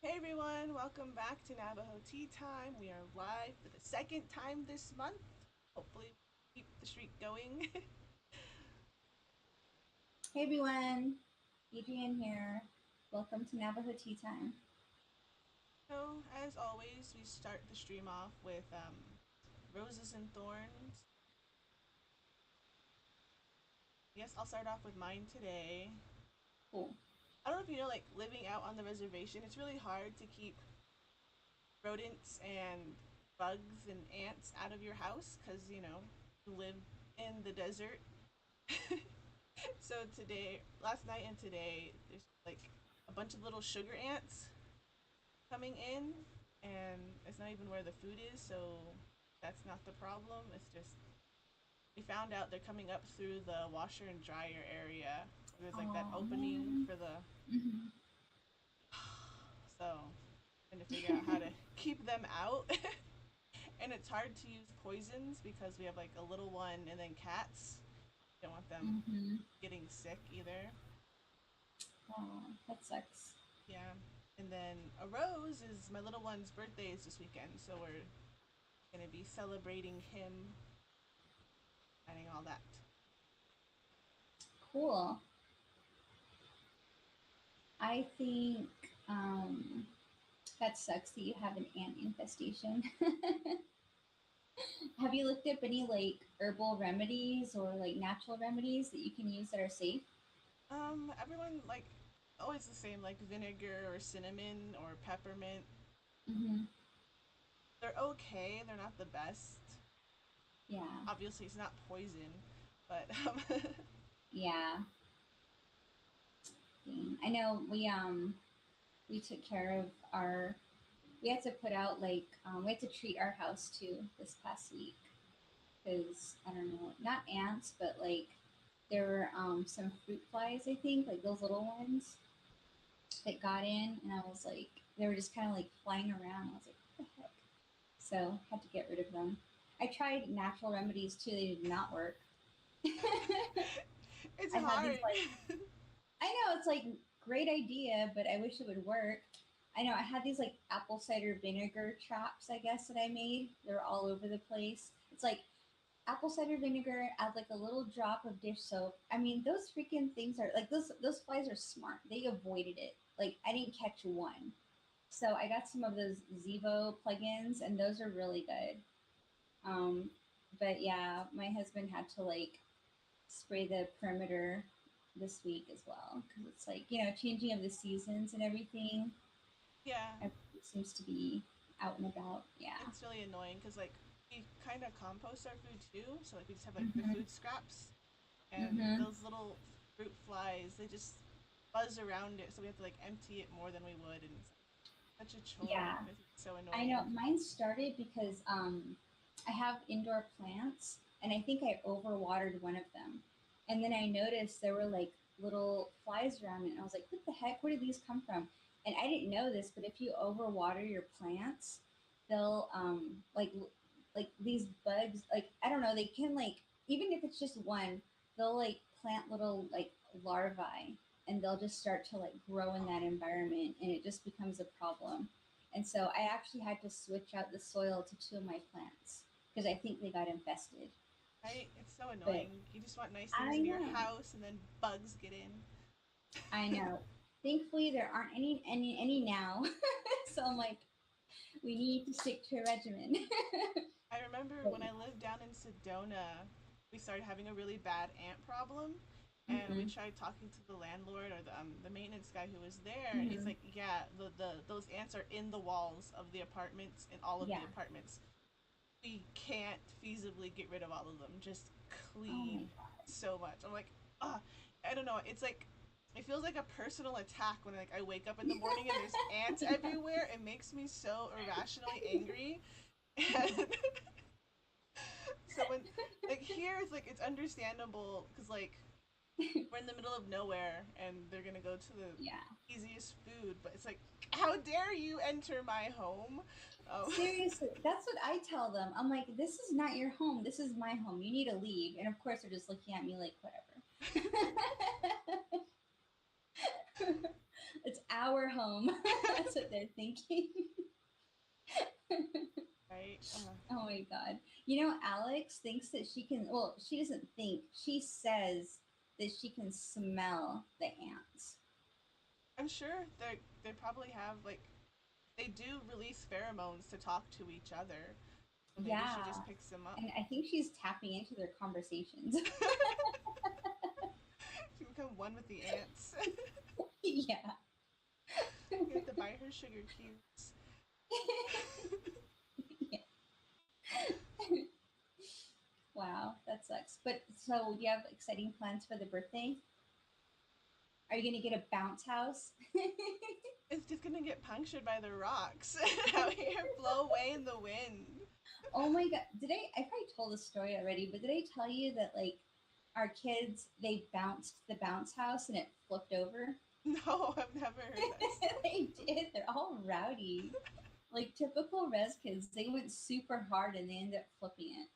Hey everyone, welcome back to Navajo Tea Time. We are live for the second time this month. Hopefully, keep the streak going. Hey everyone, Adrienne here. Welcome to Navajo Tea Time. So, as always, we start the stream off with roses and thorns. I guess I'll start off with mine today. Cool. I don't know if you know, like living out on the reservation, it's really hard to keep rodents and bugs and ants out of your house because you live in the desert. So today, last night and today, there's like a bunch of little sugar ants coming in, and it's not even where the food is, so that's not the problem. It's just we found out they're coming up through the washer and dryer area. There's like that Oh opening man. for the Hmm. so trying to figure out how to keep them out. And it's hard to use poisons because we have like a little one and then cats. Don't want them Hmm. getting sick either. Oh, that sucks. Yeah. And then a rose is my little one's birthday is this weekend, so we're gonna be celebrating him, planning all that. Cool. I think um, that sucks that you have an ant infestation. Have you looked up any like herbal remedies or like natural remedies that you can use that are safe? Everyone like always the same, like vinegar or cinnamon or peppermint. Hmm. They're okay. They're not the best. Yeah. Obviously, it's not poison, but Yeah. Dang. I know we took care of our we had to put out like we had to treat our house too this past week because I don't know, not ants, but like there were some fruit flies, I think, like those little ones that got in, and I was like, they were just kind of like flying around. I was like, what the heck? So had to get rid of them. I tried natural remedies too; they did not work. it's I had these hard. like I know it's like great idea, but I wish it would work. I know I had these like apple cider vinegar traps, I guess, that I made. They're all over the place. It's like apple cider vinegar, add like a little drop of dish soap. I mean, those freaking things are like those flies are smart. They avoided it. Like I didn't catch one. So I got some of those Zevo plugins, and those are really good. Um, but yeah, my husband had to like spray the perimeter this week as well because it's like changing of the seasons and everything. Yeah, Everything seems to be out and about. Yeah. it's really annoying because like we kind of compost our food too, so like we just have like the Mhm. food scraps, and Mhm. those little fruit flies they just buzz around it, so we have to like empty it more than we would, and it's like such a chore. Yeah. It's so I know annoying. mine started because I have indoor plants and I think I overwatered one of them. And then I noticed there were like little flies around it and I was like, what the heck? Where did these come from? And I didn't know this, but if you overwater your plants, they'll like these bugs, like I don't know, they can like even if it's just one, they'll like plant little like larvae and they'll just start to like grow in that environment and it just becomes a problem. And so I actually had to switch out the soil to two of my plants because I think they got infested. Right? It's so But annoying. You just want nice things I in your know, house, and then bugs get in. I know. Thankfully, there aren't any now. So I'm like, we need to stick to a regimen. I remember But when I lived down in Sedona, we started having a really bad ant problem, and we mm-hmm, tried talking to the landlord or the maintenance guy who was there, and he's mm-hmm, like, "Yeah, the those ants are in the walls of the apartments in all of the yeah. apartments. We can't feasibly get rid of all of them. Just Oh my clean god. so much." I'm like, ah, I don't know. It's like it feels like a personal attack when like I wake up in the morning and there's ants everywhere. It makes me so irrationally angry. And so when like here it's like it's understandable because like we're in the middle of nowhere and they're gonna go to the Yeah. easiest food, but it's like how dare you enter my home? Um, Seriously, that's what I tell them. I'm like, this is not your home. This is my home. You need to leave. And of course, they're just looking at me like, whatever. It's our home. That's what they're thinking. Right? Oh my god. Alex thinks that she can, well, she doesn't think, she says that she can smell the ants. I'm sure they probably have like they do release pheromones to talk to each other. So maybe she Yeah. just picks them up. And I think she's tapping into their conversations. She can become one with the ants. Yeah. You have to buy her sugar cubes. Yeah. Wow, that sucks. But so, do you have exciting plans for the birthday? Are you going to get a bounce house? It's just gonna get punctured by the rocks out here, blow away in the wind. Oh my god. I probably told this story already, but did I tell you that like our kids, they bounced the bounce house and it flipped over? No, I've never heard that story. They did. They're all rowdy. Like typical res kids, they went super hard and they ended up flipping it.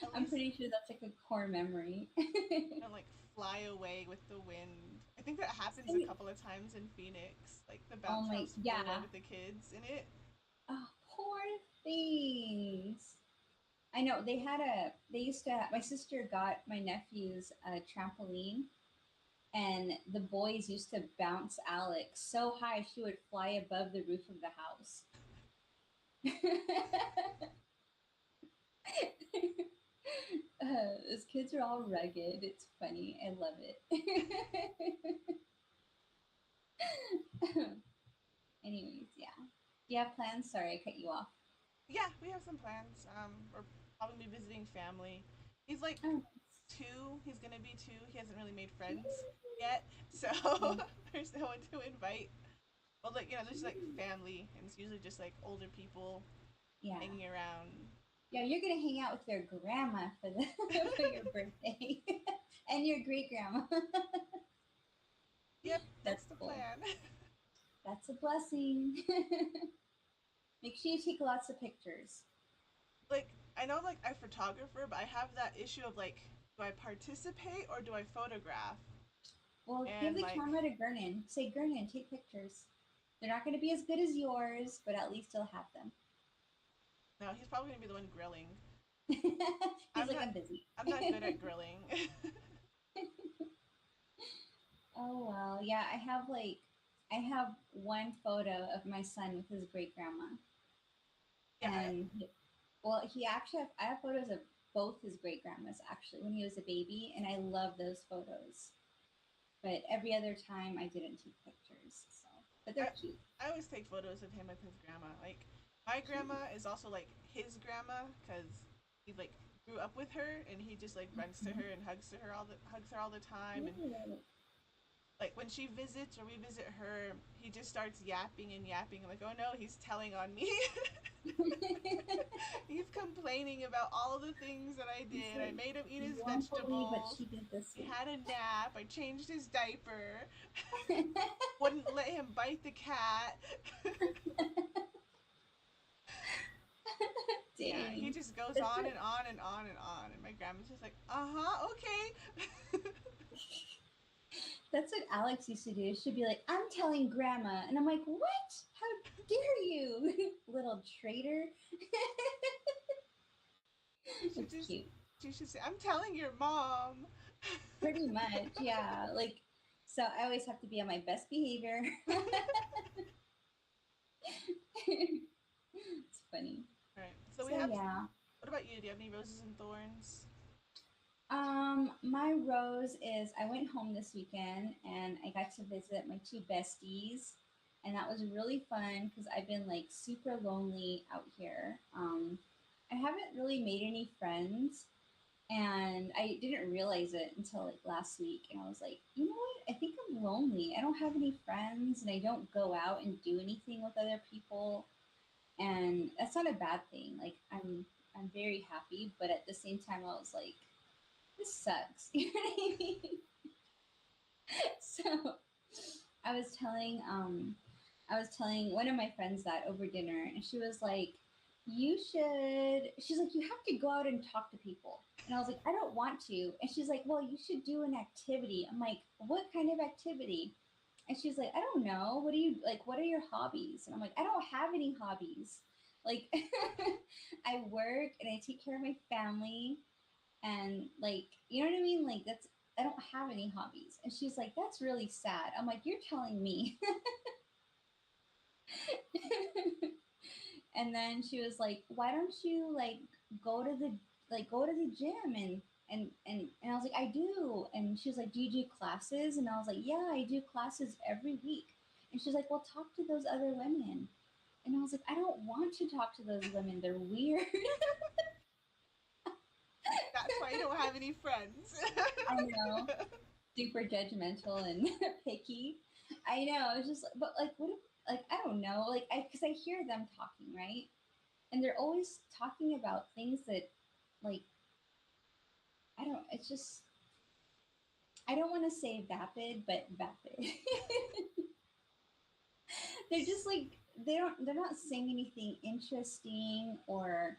At I'm least pretty sure that's like a core memory. and like fly away with the wind. I think that happens a couple of times in Phoenix. Like the Oh bounce my, house flew away yeah. with the kids in it. Oh, poor things. I know they used to, my sister got my nephews a trampoline, and the boys used to bounce Alex so high she would fly above the roof of the house. Those kids are all rugged. It's funny. I love it. Anyways, yeah. Do you have plans? Sorry, I cut you off. Yeah, we have some plans. We're probably be visiting family. He's like Oh, 2. He's gonna be 2. He hasn't really made friends yet, so nice. there's no one to invite. Well, like there's like family, and it's usually just like older people Yeah. hanging around. Yeah, you're gonna hang out with your grandma for the for your birthday, and your great grandma. Yep, that's That's the cool. plan. That's a blessing. Make sure you take lots of pictures. Like I know like I'm a photographer, but I have that issue of like, do I participate or do I photograph? Well, give And the like, camera to Gernon. Say, Gernon, take pictures. They're not going to be as good as yours, but at least you'll have them. no, he's probably gonna be the one grilling. He's I'm like, not. I'm busy. I'm not good at grilling. Oh well, yeah. I have one photo of my son with his great grandma, Yeah, and well, he actually I have photos of both his great grandmas actually when he was a baby, and I love those photos. But every other time I didn't take pictures, so but I they're cute. I always take photos of him with his grandma. Like my Cute. grandma is also like his grandma because he like grew up with her and he just like runs to Mhm. her and hugs her all the time. And Cute. like when she visits or we visit her, he just starts yapping and yapping. I'm like, oh no, he's telling on me. He's complaining about all the things that I He's did. I like, made him eat you his won't believe what vegetables. she did this He week. had a nap. I changed his diaper. Wouldn't let him bite the cat. Yeah, he Dang. just goes That's on what and on and on and on. And my grandma's just like, okay. that's what Alex used to do. She'd be like, I'm telling grandma. And I'm like, what? How dare you, little traitor? You should It's just, cute. she should say, I'm telling your mom. Pretty much, yeah. Like, so I always have to be on my best behavior. It's funny. Right. So we So have. yeah. What about you? Do you have any roses and thorns? My rose is I went home this weekend and I got to visit my two besties, and that was really fun because I've been like super lonely out here. I haven't really made any friends, and I didn't realize it until like last week, and I was like, you know what? I think I'm lonely. I don't have any friends, and I don't go out and do anything with other people, and that's not a bad thing. Like I'm very happy, but at the same time, I was like, this sucks. You know what I mean? So I was telling I was telling one of my friends that over dinner, and she was like, she's like, you have to go out and talk to people. And I was like, I don't want to. And she's like, well, you should do an activity. I'm like, what kind of activity? And she's like, I don't know. What do you like? What are your hobbies? And I'm like, I don't have any hobbies. Like, I work and I take care of my family. And like, you know what I mean? Like, I don't have any hobbies. And she's like, that's really sad. I'm like, you're telling me. And then she was like, why don't you like go to the go to the gym and I was like, I do. And she was like, do you do classes? And I was like, yeah, I do classes every week. And she's like, well, talk to those other women. And I was like, I don't want to talk to those women. They're weird. That's why you don't have any friends. I know, super judgmental and picky. I know. It's just, but like, what if, like, I don't know, like, because I hear them talking, right? And they're always talking about things that, like, I don't, it's just, I don't want to say vapid, but vapid. They're just like, they're not saying anything interesting or,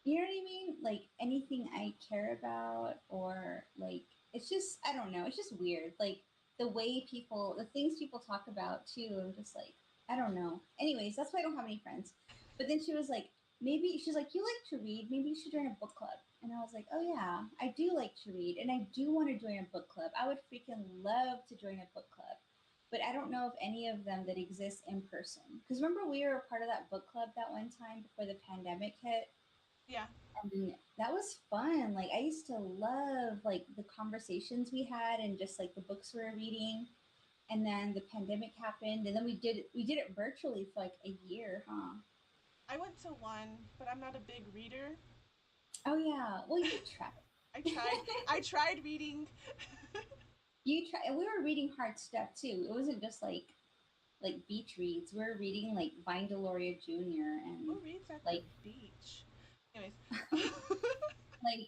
you know what I mean? Like anything I care about or like, it's just, I don't know. It's just weird. Like the way people, the things people talk about too. I'm just like, I don't know. Anyways, that's why I don't have any friends. But then she was like, maybe, she's like, you like to read. Maybe you should join a book club. And I was like, oh yeah, I do like to read. And I do want to join a book club. I would freaking love to join a book club. But I don't know of any of them that exist in person. Because remember, we were a part of that book club that one time before the pandemic hit, Yeah. and that was fun. Like I used to love like the conversations we had and just like the books we were reading. And then the pandemic happened, and then we did it virtually for like a year, huh? I went to one, but I'm not a big reader. Oh yeah. Well, you tried. I tried. I tried reading. You tried, and we were reading hard stuff too. It wasn't just like beach reads. We were reading like Vine Deloria Jr. and Who reads at the like beach? Anyways. like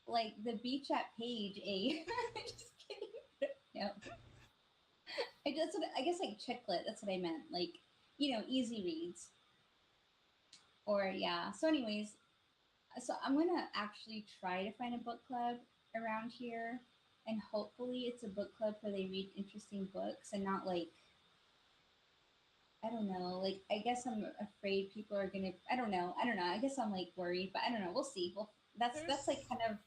like the beach at page 8. Just kidding. No. I guess like chick lit. That's what I meant. Like, easy reads. Or yeah. So, anyways, so I'm gonna actually try to find a book club around here, and hopefully it's a book club where they read interesting books and not like, I don't know. Like I guess I'm afraid people are gonna. I don't know. I don't know. I guess I'm like worried, but I don't know. We'll see. Well, that's like There's. kind of.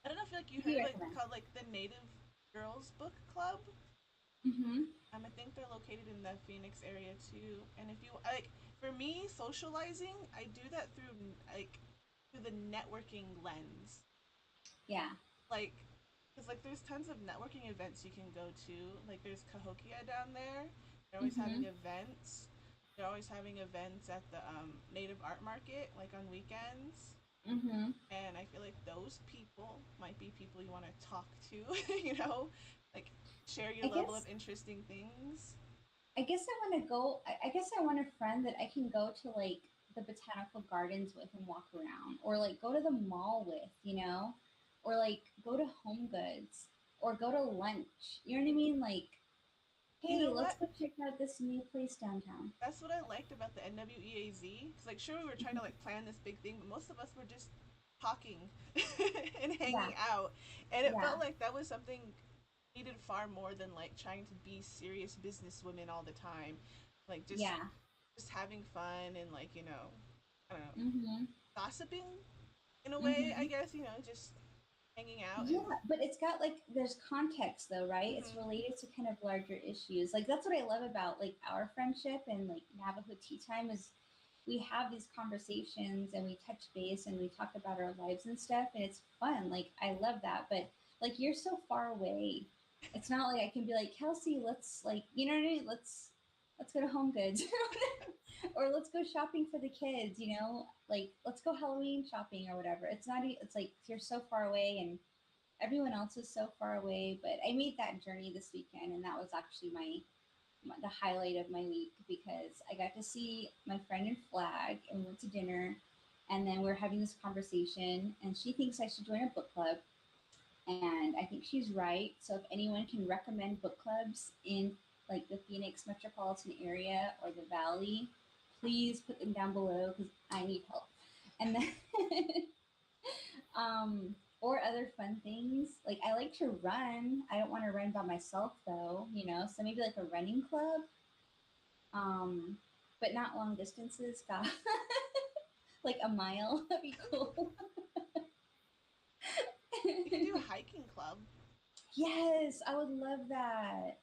I don't know if you What do heard you of like recommend? called like the Native Girls Book Club. Mm-hmm. I think they're located in the Phoenix area too. And if you like, for me, socializing, I do that through like through the networking lens. Yeah. Like, because like there's tons of networking events you can go to. Like there's Cahokia down there. They're always having Mm-hmm. events. They're always having events at the Native Art Market, like on weekends. Mm-hmm. And I feel like those people might be people you want to talk to, like share your I level of guess interesting things. I guess I want to go. I guess I want a friend that I can go to like the botanical gardens with and walk around, or like go to the mall with, or like go to Home Goods, or go to lunch. You know what I mean? Like, You hey, know let's what? go check out this new place downtown. That's what I liked about the NWEAZ. Because, like, sure, we were trying to, like, plan this big thing, but most of us were just talking and Yeah, hanging out. And it yeah, felt like that was something needed far more than, like, trying to be serious businesswomen all the time. Like, yeah. just having fun and, like, I don't know, Mm-hmm. gossiping in a way, I Mm-hmm. guess, just hanging out Yeah, and. but it's got like there's context though, right? It's Mhm. related to kind of larger issues. Like that's what I love about like our friendship and like Navajo Tea Time is we have these conversations and we touch base and we talk about our lives and stuff and it's fun. Like I love that. But like you're so far away. It's not like I can be like, Kelsey, let's like you know what I mean? Let's go to Home Goods. Or let's go shopping for the kids, like let's go Halloween shopping or whatever. It's like you're so far away and everyone else is so far away. But I made that journey this weekend, and that was actually my the highlight of my week because I got to see my friend in Flag and we went to dinner, and then we're having this conversation, and she thinks I should join a book club, and I think she's right. So if anyone can recommend book clubs in like the Phoenix metropolitan area or the Valley, please put them down below because I need help. And then or other fun things. Like I like to run. I don't want to run by myself though, so maybe like a running club. Um, but not long distances. God, like a mile. That'd be cool. You could do a hiking club Yes, I would love that.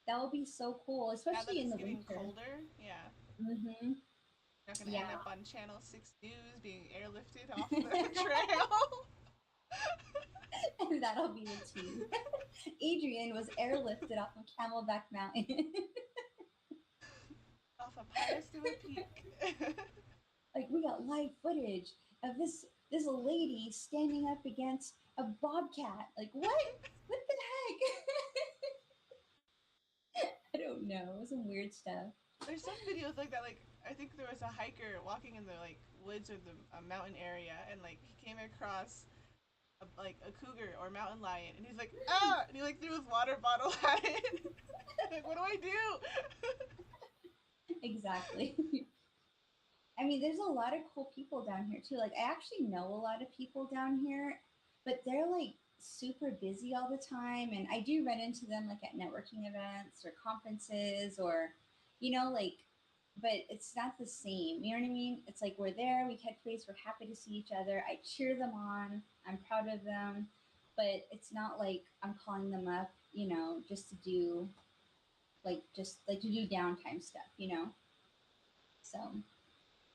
That would be so cool, now that especially in it's the getting winter. colder. Yeah. Mm-hmm. Not gonna end Yeah. up on Channel 6 News being airlifted off the trail. And that'll be the tweet. Adrian was airlifted off of Camelback Mountain. Off of highest of a peak. Like we got live footage of this lady standing up against a bobcat. Like what? What the heck? I don't know. Some weird stuff. There's some videos like that. Like I think there was a hiker walking in the like woods or the mountain area, and like he came across like a cougar or mountain lion, and he's like ah, and he like threw his water bottle at it. Like what do I do? Exactly. I mean, there's a lot of cool people down here too. Like I actually know a lot of people down here, but they're like super busy all the time, and I do run into them like at networking events or conferences or like but it's not the same. You know what I mean? It's like we're there, we catch base, we're happy to see each other. I cheer them on. I'm proud of them, but it's not like I'm calling them up, just to do just like to do downtime stuff. So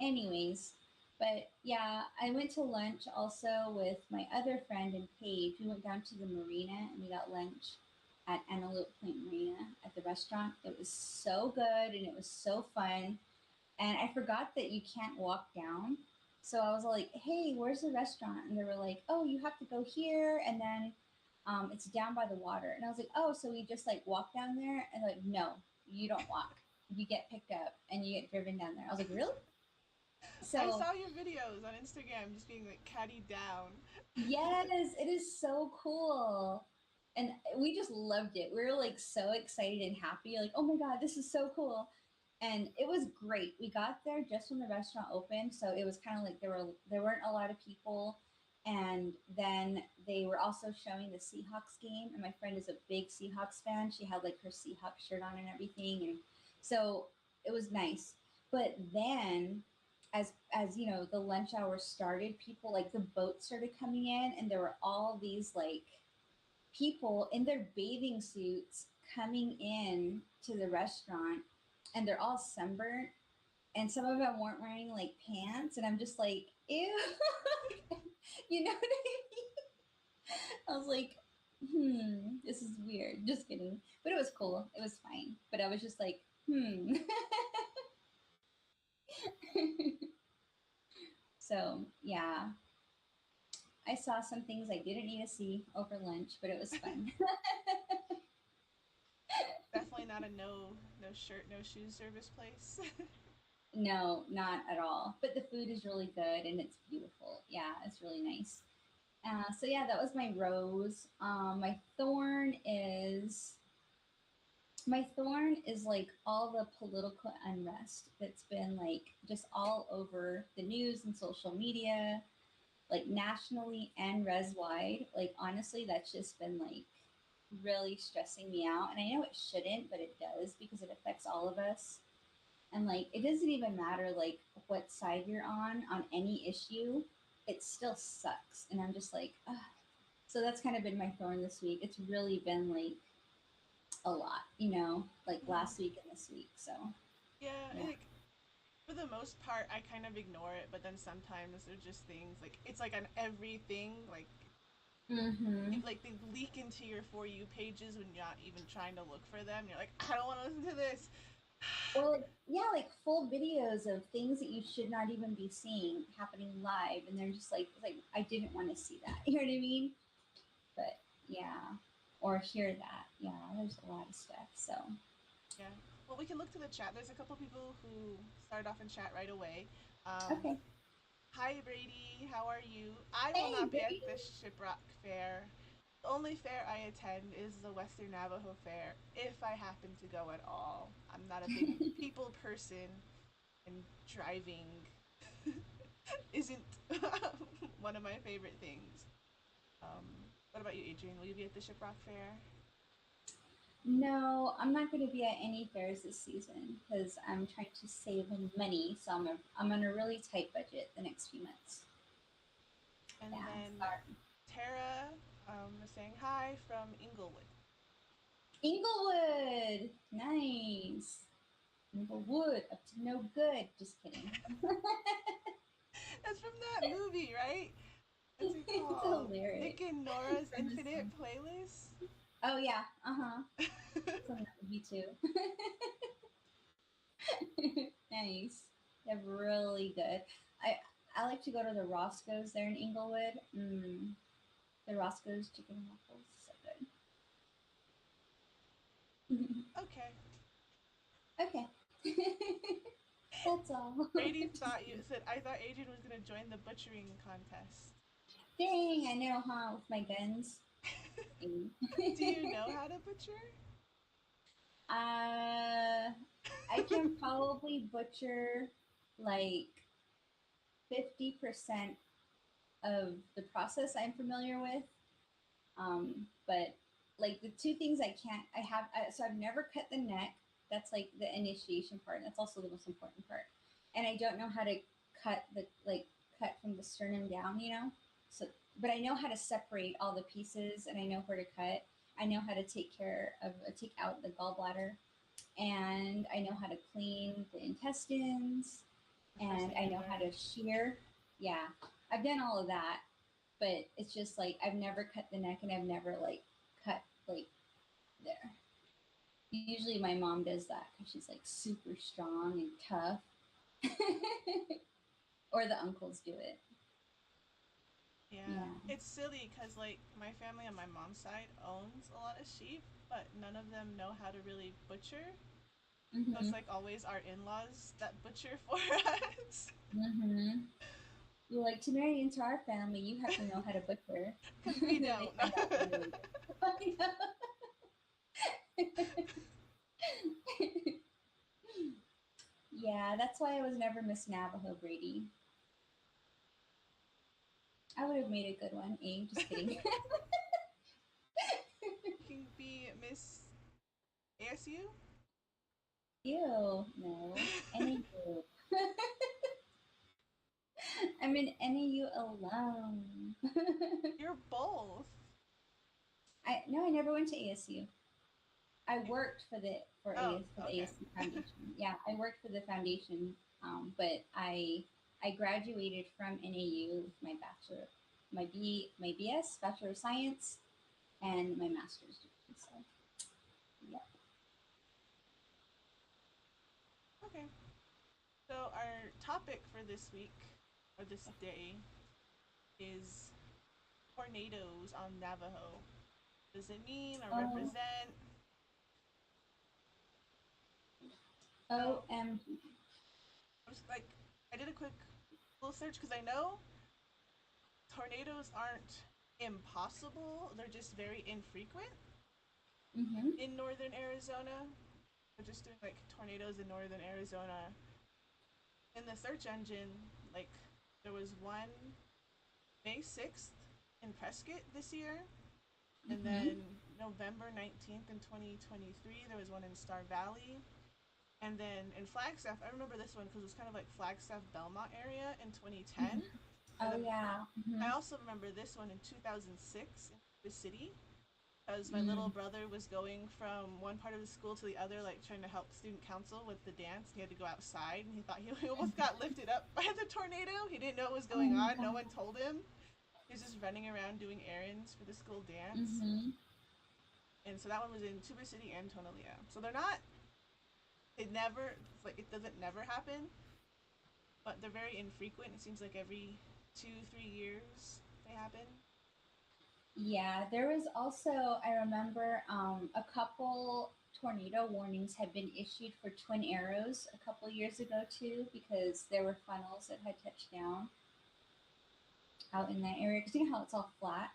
anyways, but yeah, I went to lunch also with my other friend and Paige. We went down to the marina and we got lunch at Antelope Point Marina at the restaurant. It was so good and it was so fun. And I forgot that you can't walk down. So I was like, hey, where's the restaurant? And they were like, oh, you have to go here. And then it's down by the water. And I was like, oh, so we just like walk down there? And they're like, no, you don't walk. You get picked up and you get driven down there. I was like, really? I So saw your videos on Instagram just being like caddied down. yes, it is so cool. And we just loved it. We were like so excited and happy, like, oh my God, this is so cool. And it was great. We got there just when the restaurant opened, so it was kind of like there weren't a lot of people. And then they were also showing the Seahawks game, and my friend is a big Seahawks fan. She had like her Seahawks shirt on and everything, and so it was nice. But then as the lunch hour started, people like the boats started coming in, and there were all these like people in their bathing suits coming in to the restaurant, and they're all sunburnt, and some of them weren't wearing like pants, and I'm just like, ew. You know what I mean? I was like, this is weird. Just kidding. But it was cool. It was fine. But I was just like, So yeah, I saw some things I didn't need to see over lunch, but it was fun. Definitely not a no shirt, no shoes service place. No, not at all. But the food is really good and it's beautiful. Yeah, it's really nice. So yeah, that was my rose. My thorn is like all the political unrest that's been like just all over the news and social media, like nationally and res wide. Like honestly, that's just been like really stressing me out. And I know it shouldn't, but it does because it affects all of us. And like it doesn't even matter like what side you're on any issue, it still sucks. And I'm just like, ugh. So that's kind of been my thorn this week. It's really been like a lot, like Mm. last week and this week. So Yeah, yeah. like for the most part, I kind of ignore it, but then sometimes there's just things like it's like on everything, Mm-hmm. like they leak into your for you pages when you're not even trying to look for them. You're like, I don't want to listen to this. Or like yeah, like full videos of things that you should not even be seeing happening live, and they're just like I didn't want to see that. You know what I mean? But yeah, or hear that. Yeah, there's a lot of stuff. So Yeah. Well, we can look to the chat. There's a couple people who started off in chat right away. Um, okay. Hi, Brady. How are you? I will Hey, not be at Brady. the Shiprock Fair. The only fair I attend is the Western Navajo Fair, if I happen to go at all. I'm not a big people person and driving. isn't one of my favorite things. Um, what about you, Adrian? Will you be at the Shiprock Fair? No, I'm not going to be at any fairs this season because I'm trying to save money. So I'm on a really tight budget the next few months. And Yeah, then sorry. Tara is saying hi from Inglewood. Inglewood, nice. Inglewood, up to no good. Just kidding. That's from that movie, right? What's it It's called? hilarious. Nick and Nora's From this Infinite one. Playlist? Oh yeah, uh-huh. It's on that movie too. Nice. They're really good. I like to go to the Roscoe's there in Inglewood. The Roscoe's chicken and waffles, so good. Okay. Okay. That's all. Brady Just thought you kidding. said I thought Adrian was gonna join the butchering contest. Dang, I know, huh? With my guns. Do you know how to butcher? I can probably butcher like 50% of the process I'm familiar with. But like the two things I can't, so I've never cut the neck. That's like the initiation part. That's also the most important part. And I don't know how to cut cut from the sternum down, you know? So, but I know how to separate all the pieces and I know where to cut. I know how to take out the gallbladder and I know how to clean the intestines The first and thing I you know how learn. to shear. Yeah, I've done all of that, but it's just like I've never cut the neck and I've never like cut like there. Usually my mom does that because she's like super strong and tough, or the uncles do it. Yeah, Yeah. it's silly because like my family on my mom's side owns a lot of sheep, but none of them know how to really butcher. So it's Mhm. like always our in-laws that butcher for us Mhm. You're like to marry into our family, you have to know how to butcher. because we And then they don't. find out they're really good. Yeah, that's why I was never Miss Navajo, Brady. I would have made a good one. Eh? Just kidding. You can be Miss ASU. Ew, no. NAU. I'm in NAU alone. You're both. I no, I never went to ASU. I worked for Oh, the okay. ASU Foundation. Yeah, I worked for the foundation, but I graduated from NAU with my bachelor, my BS, Bachelor of Science, and my master's degree. So yeah. Okay. So our topic for this week or this day is tornadoes on Navajo. Does it mean or Oh, represent? So OMG. I was like, I did a quick little search because I know tornadoes aren't impossible; they're just very infrequent Mm-hmm. in northern Arizona. We're just doing like tornadoes in northern Arizona. In the search engine, like there was one May 6th in Prescott this year, and Mm-hmm. then November 19th in 2023, there was one in Star Valley. And then in Flagstaff, I remember this one because it was kind of like Flagstaff Belmont area in 2010. Mm-hmm. And Oh then yeah. I Mm-hmm. also remember this one in 2006 in the city because my little Mm. brother was going from one part of the school to the other, like trying to help student council with the dance. He had to go outside, and he thought he almost got lifted up by the tornado. He didn't know what was Oh going my on. No god. one told him. He was just running around doing errands for the school dance. Mm-hmm. And so that one was in Tuba City and Tonalea. So they're not. It never. It's like it doesn't never happen, but they're very infrequent. It seems like every 2 3 years they happen. Yeah, there was also, I remember a couple tornado warnings had been issued for Twin Arrows a couple years ago too, because there were funnels that had touched down out in that area. Because you know how it's all flat?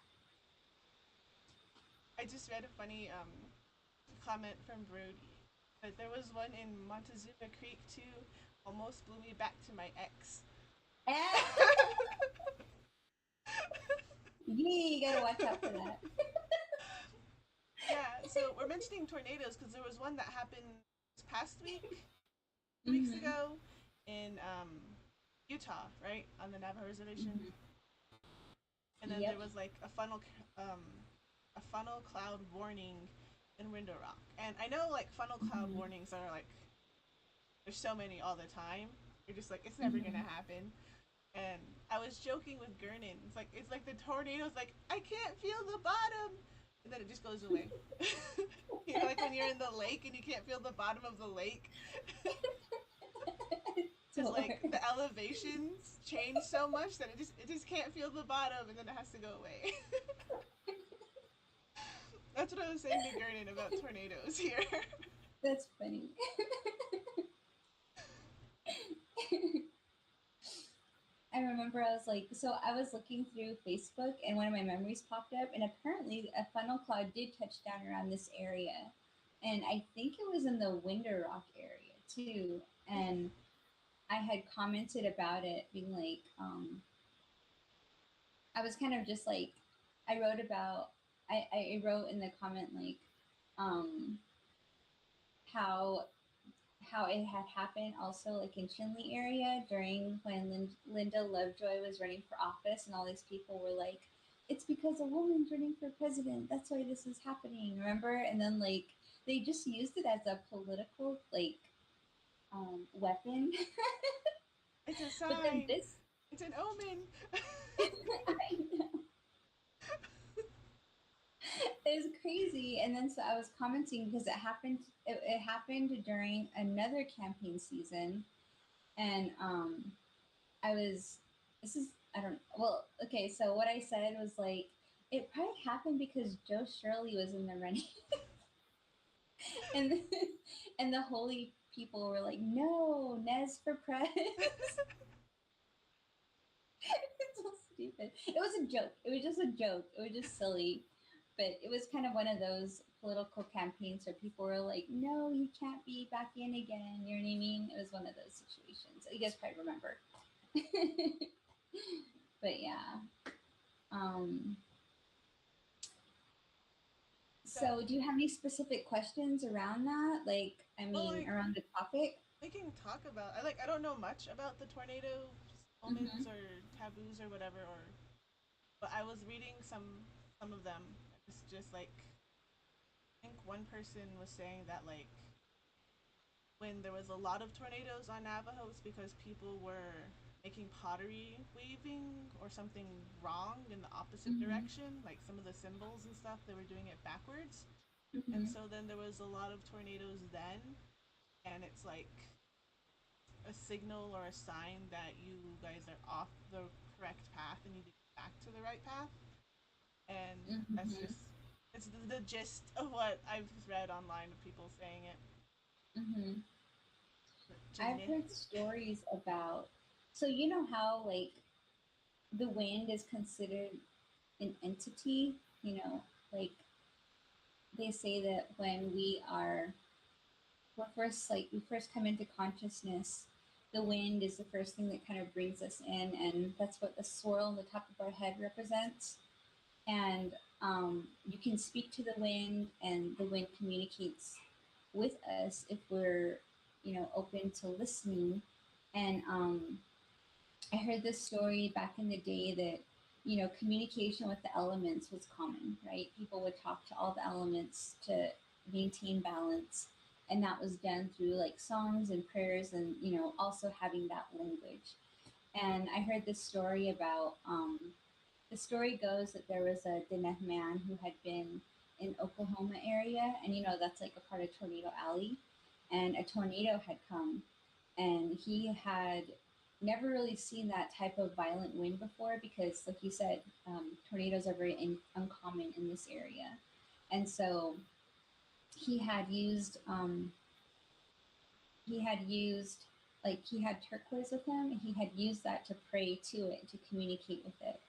I just read a funny comment from Brody. But there was one in Montezuma Creek too. Almost blew me back to my ex. Yeah, you gotta watch out for that. Yeah, so we're mentioning tornadoes because there was one that happened this past week, 2 weeks Mm-hmm. ago, in Utah, right on the Navajo reservation, Mm-hmm. and then there Yep. was like um, a funnel cloud warning in Window Rock, and I know like funnel cloud Mm-hmm. warnings are like there's so many all the time. You're just like it's never Mm-hmm. gonna happen. And I was joking with Gurnan. It's like the tornado's like I can't feel the bottom, and then it just goes away. You know, like when you're in the lake and you can't feel the bottom of the lake because like Totally. the elevations change so much that it just can't feel the bottom, and then it has to go away. That's what I was saying to Gurnan about tornadoes here. That's funny. I remember I was like, so I was looking through Facebook and one of my memories popped up, and apparently a funnel cloud did touch down around this area. And I think it was in the Winter Rock area too. And I had commented about it, being like, I was kind of just like, I wrote about, I wrote in the comment like, um, how how it had happened also like in Chinle area during when Linda Lovejoy was running for office, and all these people were like, it's because a woman's running for president, that's why this is happening, remember? And then like they just used it as a political like weapon. It's a But then sign. this It's an omen. I know, it was crazy. And then so I was commenting because it happened during another campaign season. And I was, this is, I don't, well, okay, so what I said was like, it probably happened because Joe Shirley was in the running. and, and the holy people were like, no, Nez for press. It's so stupid. It was a joke. It was just a joke. It was just silly. But it was kind of one of those political campaigns where people were like, no, he can't be back in again. You know what I mean? It was one of those situations. You guys probably remember. But yeah. Um, So, so do you have any specific questions around that? Like, I well, mean, like around the topic? we can talk about. I don't know much about the tornado Mm-hmm. omens or taboos or whatever, or but I was reading some of them. It's just like I think one person was saying that like when there was a lot of tornadoes on Navajo, it's because people were making pottery weaving or something wrong in the opposite Mm-hmm. direction, like some of the symbols and stuff, they were doing it backwards. And Mm-hmm. so then there was a lot of tornadoes then, and it's like a signal or a sign that you guys are off the correct path and need to get back to the right path. And that's Mm-hmm. just it's the gist of what I've read online of people saying it. Mm-hmm. I've Janae. heard stories about, so you know how like the wind is considered an entity, you know, like they say that when we're first like we first come into consciousness, the wind is the first thing that kind of brings us in, and that's what the swirl on the top of our head represents. And you can speak to the wind, and the wind communicates with us if we're, you know, open to listening. And I heard this story back in the day that, you know, communication with the elements was common, right? People would talk to all the elements to maintain balance. And that was done through like songs and prayers, and, you know, also having that language. And I heard this story about, the story goes that there was a Diné man who had been in Oklahoma area, and, you know, that's like a part of Tornado Alley. And a tornado had come, and he had never really seen that type of violent wind before because, like you said, tornadoes are very uncommon in this area. And so he had used he had turquoise with him, and he had used that to pray to it, to communicate with it,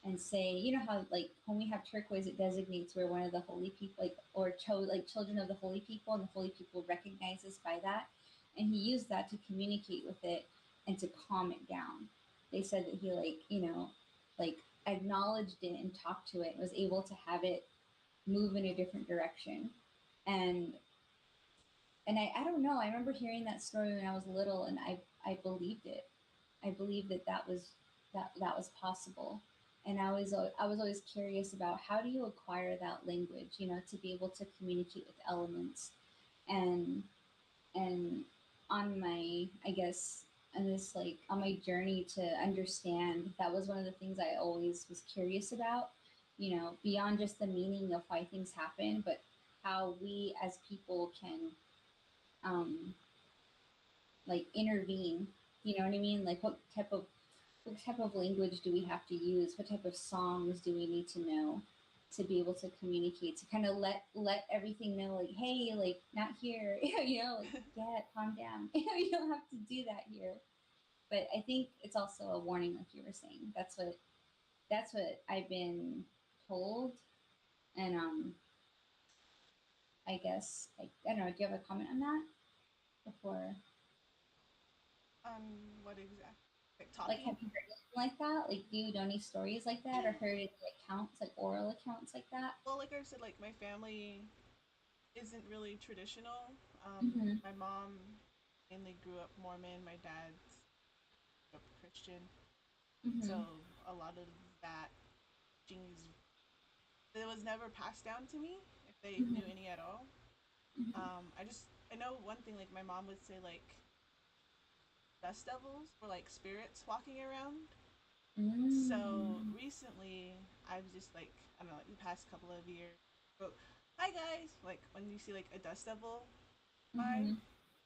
and say, you know how like when we have turquoise, it designates where one of the holy people, like or like children of the holy people, and the holy people recognize us by that. And he used that to communicate with it and to calm it down. they said that he like, like acknowledged it and talked to it, and was able to have it move in a different direction. And I don't know. I remember hearing that story when I was little, and I believed it. I believed that that was possible. And I was always curious about how do you acquire that language, to be able to communicate with elements. And and on my, I guess, on this, like, on my journey to understand, that was one of the things I always was curious about, beyond just the meaning of why things happen, but how we as people can, um, like, intervene. You know what I mean? Like, what type of language do we have to use? What type of songs do we need to know to be able to communicate? To kind of let everything know, like, hey, like, not here, like, yeah, calm down. You don't have to do that here. But I think it's also a warning, like you were saying. That's what I've been told, and I guess, I don't know. Do you have a comment on that before? What exactly? Like Like, have talking? you heard anything like that? Like, do you know any stories like that, or heard any accounts, like oral accounts like that? Well, like I said, like my family isn't really traditional. Mm-hmm. My mom mainly grew up Mormon. My dad's grew up Christian. Mm-hmm. So a lot of that genes it was never passed down to me if they knew Mm-hmm. any at all. I know one thing. Like my mom would say, like dust devils were like spirits walking around. So Mm. recently, I was just like I don't know, like the past couple of years. But hi guys, like when you see like a dust devil by, Mm-hmm.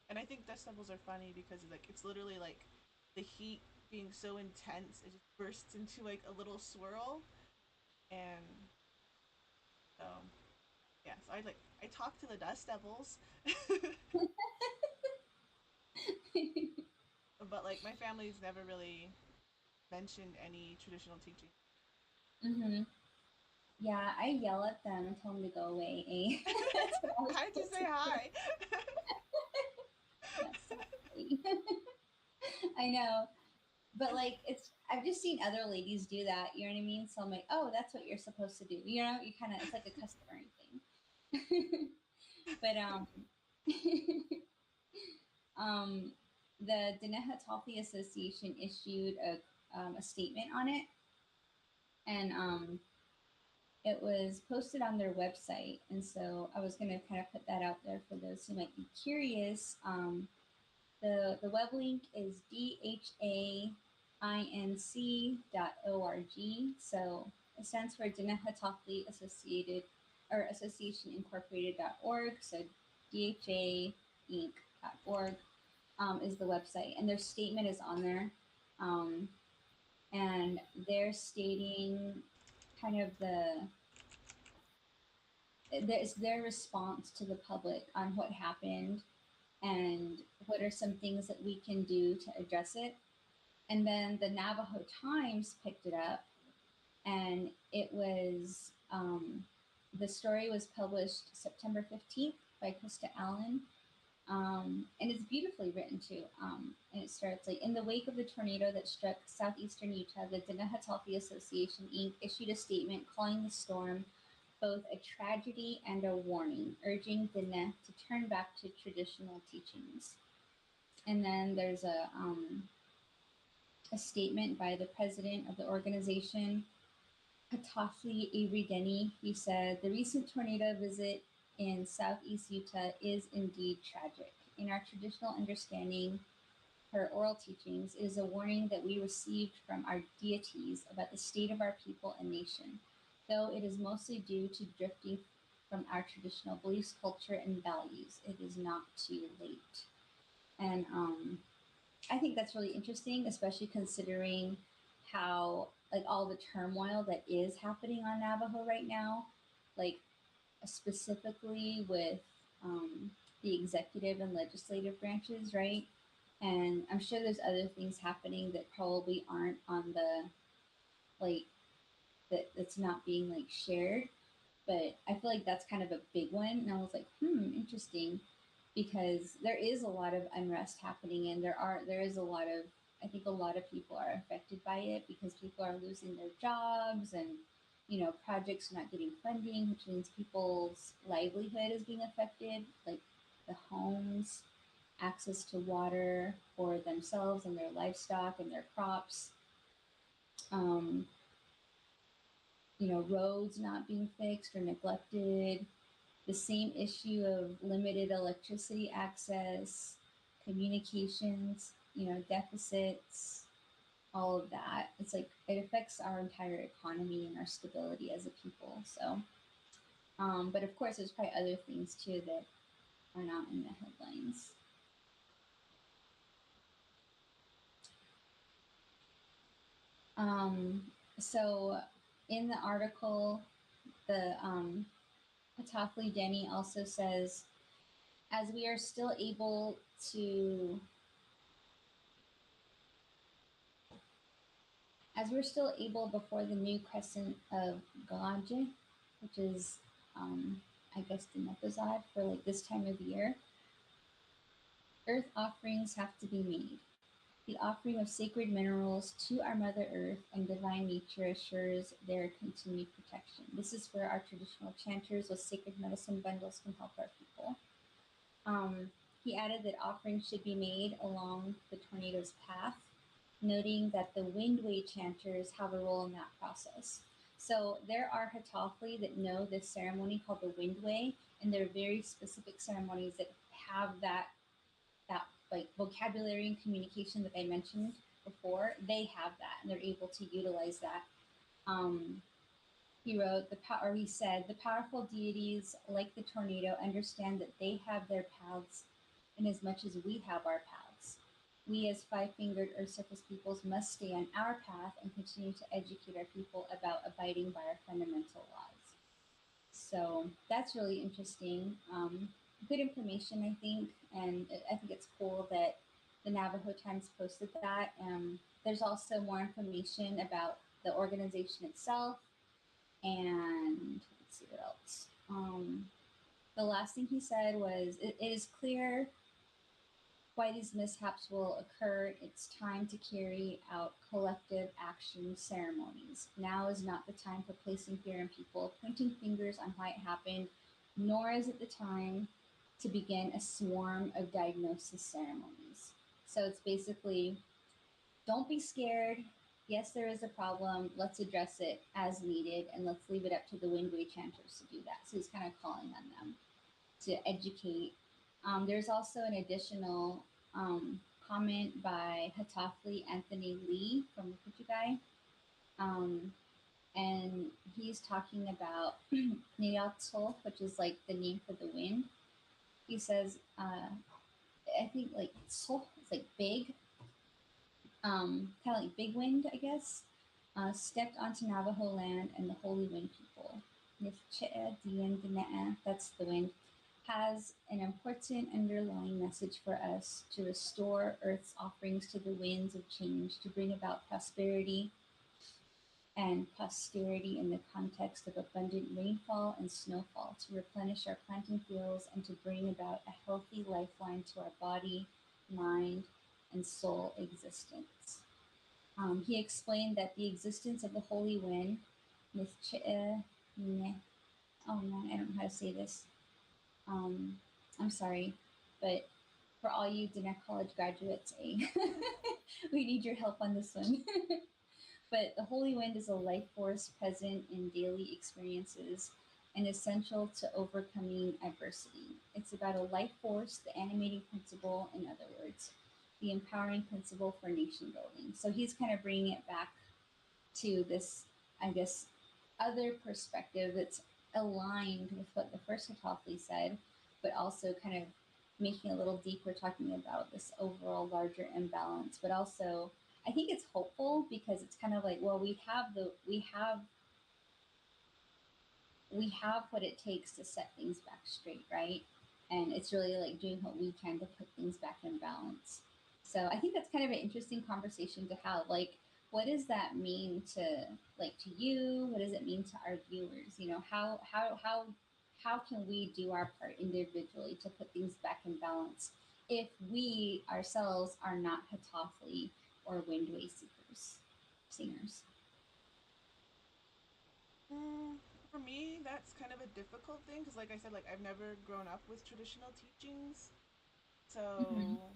and I think dust devils are funny because like it's literally like the heat being so intense, it just bursts into like a little swirl, and so yeah, so I talk to the dust devils, but like my family's never really mentioned any traditional teaching. Mm-hmm. Yeah, I yell at them and tell them to go away. Eh? That's what I was How'd you supposed say to do. hi? That's so funny. I know. But like, I've just seen other ladies do that, you know what I mean? So I'm like, oh, that's what you're supposed to do. You kind of, it's like a customary thing. But um the Denehatafi Association issued a statement on it, and it was posted on their website. And so I was going to kind of put that out there for those who might be curious. The web link is dhainc.org. So it stands for Denehatafi Associated, or Association Incorporated.org. So dhainc.org is the website, and their statement is on there. Um, and they're stating kind of their response to the public on what happened, and what are some things that we can do to address it. And then the Navajo Times picked it up, and it was, the story was published September 15th by Krista Allen. And it's beautifully written too. And it starts like, in the wake of the tornado that struck southeastern Utah, the Denehatafi Association Inc. issued a statement calling the storm both a tragedy and a warning, urging Deneh to turn back to traditional teachings. And then there's a statement by the president of the organization, Patafi Avrideni. He said, the recent tornado visit in southeast Utah is indeed tragic. In our traditional understanding, her oral teachings, it is a warning that we received from our deities about the state of our people and nation, though it is mostly due to drifting from our traditional beliefs, culture, and values. It is not too late. And I think that's really interesting, especially considering how, like, all the turmoil that is happening on Navajo right now, like specifically with, the executive and legislative branches, right? And I'm sure there's other things happening that probably aren't on the, like, that's not being like shared. But I feel like that's kind of a big one. And I was like, interesting, because there is a lot of unrest happening, and there is a lot of I think a lot of people are affected by it because people are losing their jobs and, projects not getting funding, which means people's livelihood is being affected, like the homes, access to water for themselves and their livestock and their crops. Um, roads not being fixed or neglected, the same issue of limited electricity access, communications, deficits, all of that. It's like it affects our entire economy and our stability as a people. So, but of course, there's probably other things too that are not in the headlines. Um, so, in the article, the Patafli Denny also says, as we are still able to as we're still able before the new crescent of Gaje, which is, I guess, the Nepazad for like this time of year, earth offerings have to be made. The offering of sacred minerals to our Mother Earth and divine nature assures their continued protection. This is where our traditional chanters with sacred medicine bundles can help our people. He added that offerings should be made along the tornado's path, noting that the Windway chanters have a role in that process. So there are Hatafli that know this ceremony called the Windway, and there are very specific ceremonies that have that like vocabulary and communication that I mentioned before. They have that, and they're able to utilize that. He wrote, he said, the powerful deities like the tornado understand that they have their paths in as much as we have our paths. We as five-fingered earth surface peoples must stay on our path and continue to educate our people about abiding by our fundamental laws. So that's really interesting. Good information, I think, and I think it's cool that the Navajo Times posted that. There's also more information about the organization itself, and let's see what else. The last thing he said was, it is clear why these mishaps will occur. It's time to carry out collective action ceremonies. Now is not the time for placing fear in people, pointing fingers on why it happened, nor is it the time to begin a swarm of diagnosis ceremonies. So it's basically, don't be scared. Yes, there is a problem. Let's address it as needed, and let's leave it up to the Windway chanters to do that. So he's kind of calling on them to educate. There's also an additional comment by Hatafli Anthony Lee from Kuchugai. And he's talking about Niyatso, which is like the name for the wind. He says, I think like Tso, it's like big, kind of like big wind, I guess, stepped onto Navajo land and the Holy Wind people. That's the wind, has an important underlying message for us to restore Earth's offerings to the winds of change, to bring about prosperity and posterity in the context of abundant rainfall and snowfall, to replenish our planting fields and to bring about a healthy lifeline to our body, mind, and soul existence. He explained that the existence of the Holy Wind, oh man, I don't know how to say this. I'm sorry, but for all you Diné College graduates, we need your help on this one. But the Holy Wind is a life force present in daily experiences and essential to overcoming adversity. It's about a life force, the animating principle, in other words, the empowering principle for nation building. So he's kind of bringing it back to this, I guess, other perspective that's aligned with what the first Hatafli said, but also kind of making a little deeper, talking about this overall larger imbalance. But also, I think it's hopeful because it's kind of like, well, we have what it takes to set things back straight, right? And it's really like doing what we can to put things back in balance. So I think that's kind of an interesting conversation to have. Like, what does that mean to you? What does it mean to our viewers? How can we do our part individually to put things back in balance if we ourselves are not Hatafli or Windway seekers, singers? Mm, for me, that's kind of a difficult thing because, like I said, like I've never grown up with traditional teachings. Mm-hmm. So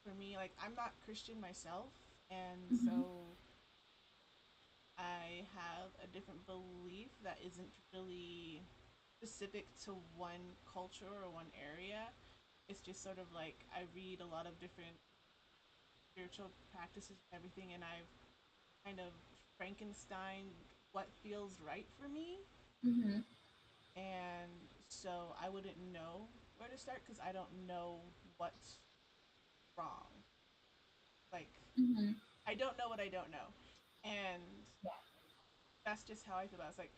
for me, like I'm not Christian myself, and Mm-hmm. so I have a different belief that isn't really specific to one culture or one area. It's just sort of like I read a lot of different spiritual practices and everything, and I've kind of Frankenstein what feels right for me. Mm-hmm. And so I wouldn't know where to start because I don't know what's wrong. Like, Mm-hmm. I don't know what I don't know. And Yeah. that's just how I feel about it. It's like,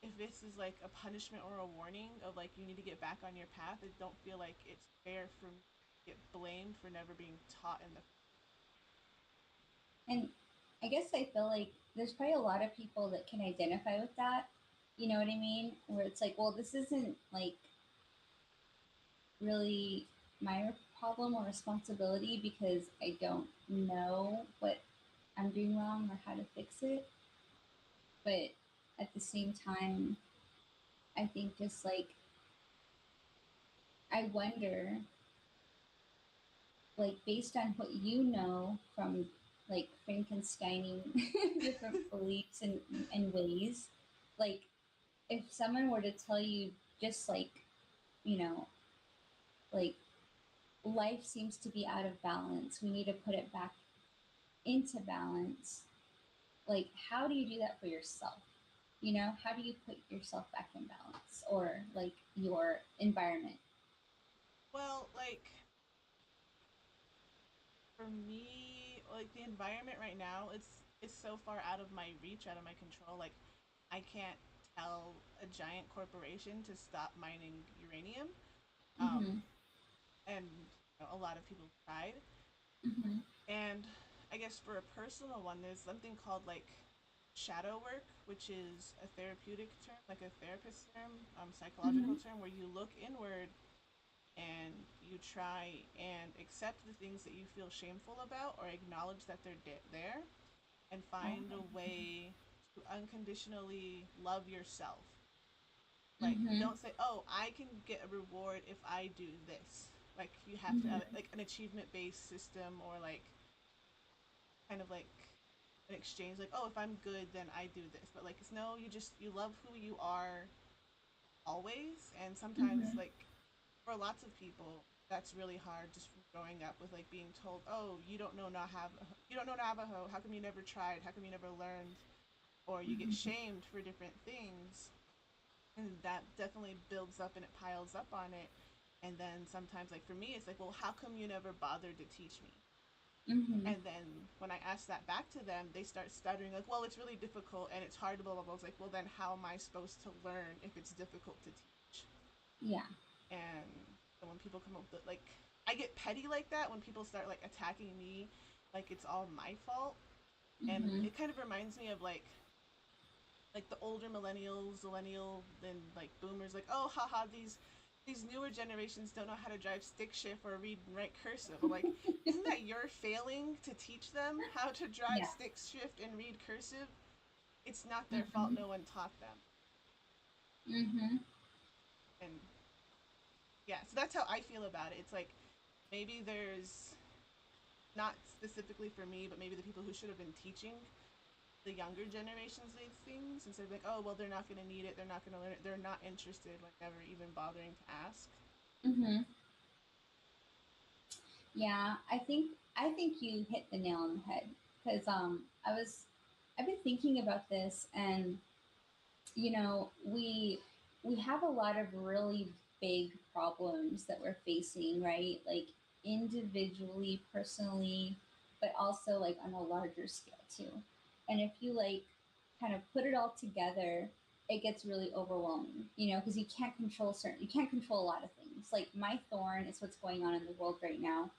if this is like a punishment or a warning of like you need to get back on your path, I don't feel like it's fair for me to get blamed for never being taught in the. And I guess I feel like there's probably a lot of people that can identify with that. You know what I mean? Where it's like, well, this isn't like really my problem or responsibility because I don't know what I'm doing wrong or how to fix it. But at the same time, I think just like, I wonder, like, based on what you know from like Frankensteining different beliefs and ways, like, if someone were to tell you just like, you know, like life seems to be out of balance, we need to put it back into balance, like how do you do that for yourself? You know, how do you put yourself back in balance or like your environment? Well, like for me, like the environment right now, it's so far out of my reach, out of my control. Like I can't tell a giant corporation to stop mining uranium. Mm-hmm. Um, and a lot of people tried. Mm-hmm. And I guess for a personal one, there's something called like shadow work, which is a therapeutic term, like a therapist term, Mm-hmm. psychological term, where you look inward and you try and accept the things that you feel shameful about or acknowledge that they're there and find a way to unconditionally love yourself. Like, Mm-hmm. don't say, oh, I can get a reward if I do this. Like, you have to have Mm-hmm. like an achievement based system or like kind of like an exchange. Like, oh, if I'm good, then I do this. But like, it's no, you love who you are always. And sometimes, Mm-hmm. like, for lots of people, that's really hard just from growing up with like being told, "Oh, you don't know Navajo. How come you never tried? How come you never learned?" Or you get Mm-hmm. shamed for different things, and that definitely builds up and it piles up on it. And then sometimes, like for me, it's like, "Well, how come you never bothered to teach me?" Mm-hmm. And then when I ask that back to them, they start stuttering, like, "Well, it's really difficult and it's hard to blah blah blah." I was like, "Well, then how am I supposed to learn if it's difficult to teach?" Yeah. And so when people come up with like, I get petty like that when people start like attacking me, like it's all my fault. And Mm-hmm. it kind of reminds me of like the older millennial, then like boomers, like, oh haha, these newer generations don't know how to drive stick shift or read and write cursive. I'm like, isn't that your failing to teach them how to drive Yeah. stick shift and read cursive? It's not their fault Mm-hmm. no one taught them. Mm-hmm. And yeah, so that's how I feel about it. It's like maybe there's not specifically for me, but maybe the people who should have been teaching the younger generations these things instead of like, oh, well, they're not going to need it, they're not going to learn it, they're not interested, like never even bothering to ask. Mm-hmm. Yeah, I think you hit the nail on the head because I've been thinking about this, and we have a lot of really big problems that we're facing, right? Like individually, personally, but also like on a larger scale too. And if you like kind of put it all together, it gets really overwhelming, because you can't control a lot of things. Like my thorn is what's going on in the world right now,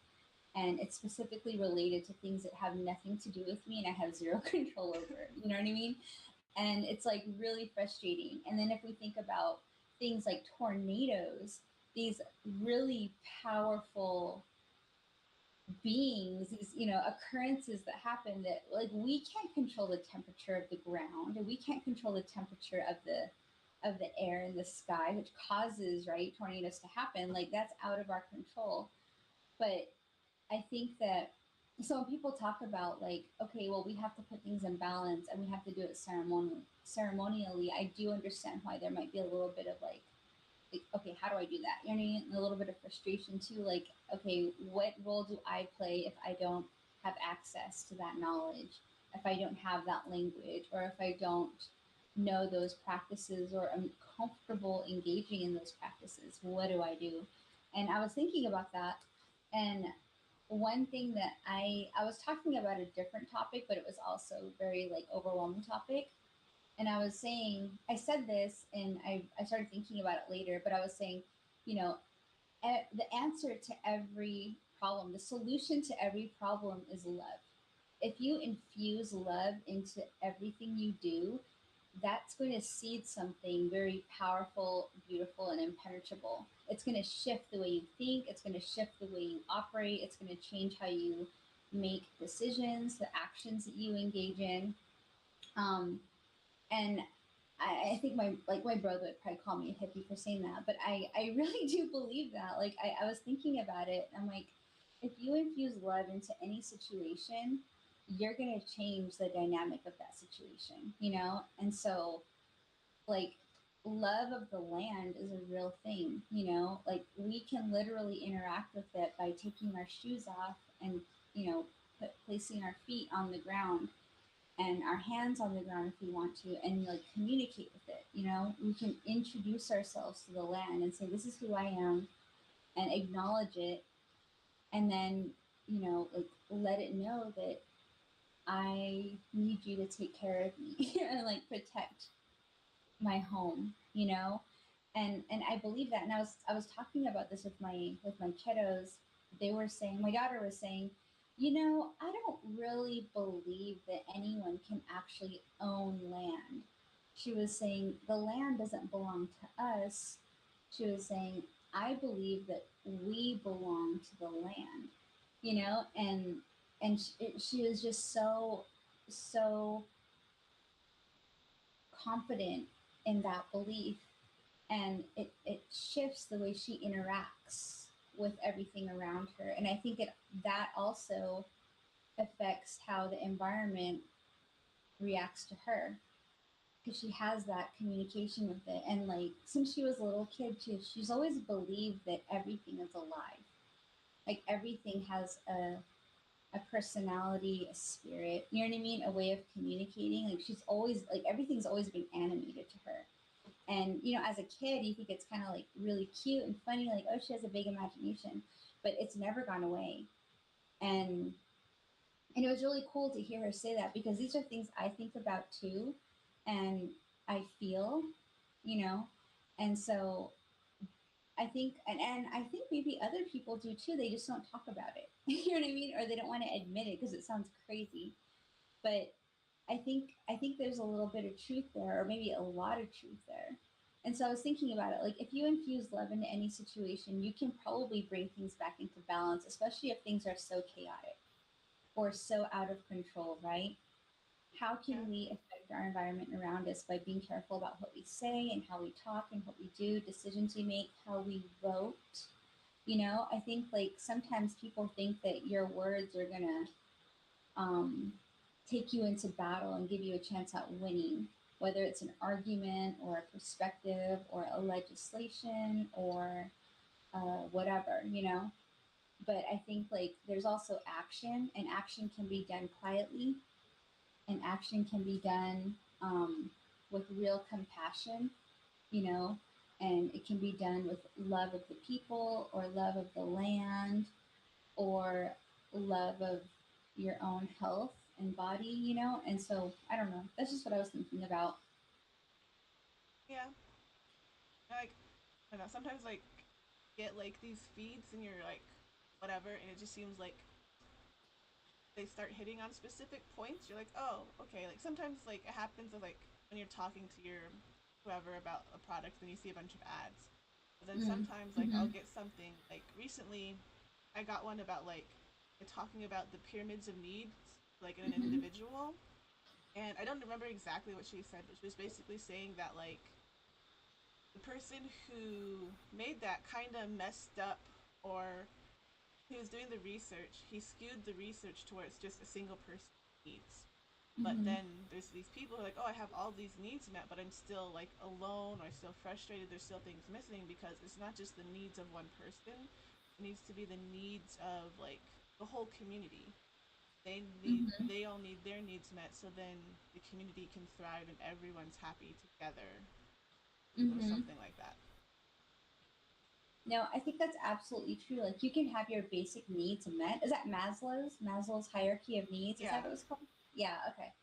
and it's specifically related to things that have nothing to do with me and I have zero control over. You know what I mean? And it's like really frustrating. And then if we think about things like tornadoes, these really powerful beings, these, occurrences that happen that like we can't control the temperature of the ground, and we can't control the temperature of the air in the sky, which causes, right, tornadoes to happen. Like that's out of our control. But I think that, so when people talk about like, okay, well, we have to put things in balance and we have to do it ceremonially, I do understand why there might be a little bit of like, okay, how do I do that? You know what I mean? And a little bit of frustration too. Like, okay, what role do I play if I don't have access to that knowledge? If I don't have that language, or if I don't know those practices, or I'm comfortable engaging in those practices, what do I do? And I was thinking about that. And one thing that I was talking about a different topic, but it was also very like overwhelming topic. And I was saying, I said this and I started thinking about it later, but I was saying, you know, the answer to every problem, the solution to every problem is love. If you infuse love into everything you do, that's going to seed something very powerful, beautiful, and impenetrable. It's going to shift the way you think, it's going to shift the way you operate, it's going to change how you make decisions, the actions that you engage in. Um, and I think my brother would probably call me a hippie for saying that, but I really do believe that. Like I was thinking about it, I'm like, if you infuse love into any situation, you're gonna change the dynamic of that situation, And so like love of the land is a real thing, Like we can literally interact with it by taking our shoes off and, placing our feet on the ground and our hands on the ground if we want to, and like communicate with it. We can introduce ourselves to the land and say, this is who I am, and acknowledge it, and then, like let it know that I need you to take care of me and like protect my home, and I believe that. And I was talking about this with my kiddos. They were saying, my daughter was saying, I don't really believe that anyone can actually own land. She was saying the land doesn't belong to us. She was saying, I believe that we belong to the land, and she was just so confident in that belief, and it shifts the way she interacts with everything around her. And I think that also affects how the environment reacts to her, because she has that communication with it. And like since she was a little kid too, she's always believed that everything is alive, like everything has a personality, a spirit, you know what I mean, a way of communicating. Like she's always like everything's always been animated to her. And as a kid, you think it's kind of like really cute and funny, like, oh, she has a big imagination, but it's never gone away. And and it was really cool to hear her say that, because these are things I think about too, and I feel, you know, and so I think, and I think maybe other people do too. They just don't talk about it, you know what I mean, or they don't want to admit it because it sounds crazy. But I think there's a little bit of truth there, or maybe a lot of truth there. And so I was thinking about it, like if you infuse love into any situation, you can probably bring things back into balance, especially if things are so chaotic or so out of control, right? How Yeah. can we affect our environment around us by being careful about what we say and how we talk and what we do, decisions we make, how we vote? I think like sometimes people think that your words are gonna um, take you into battle and give you a chance at winning, whether it's an argument or a perspective or a legislation or whatever. But I think like there's also action, and action can be done quietly, and action can be done with real compassion, you know, and it can be done with love of the people or love of the land or love of your own health and body. And so I don't know. That's just what I was thinking about. Yeah. Like, I don't know, sometimes like get like these feeds and you're like whatever, and it just seems like they start hitting on specific points. You're like, oh, okay. Like sometimes like it happens with, like when you're talking to your whoever about a product, then you see a bunch of ads. But then Mm-hmm. sometimes like Mm-hmm. I'll get something like recently, I got one about like talking about the pyramids of needs, like in an Mm-hmm. individual. And I don't remember exactly what she said, but she was basically saying that like the person who made that kind of messed up, or he was doing the research, he skewed the research towards just a single person's needs. But Mm-hmm. then there's these people who are like, oh, I have all these needs met, but I'm still like alone or still frustrated. There's still things missing because it's not just the needs of one person. It needs to be the needs of like the whole community. Mm-hmm. They all need their needs met, so then the community can thrive and everyone's happy together. Or Mm-hmm. something like that. No, I think that's absolutely true. Like you can have your basic needs met. Is that Maslow's hierarchy of needs? Is that Yeah. what it was called? Yeah. Okay.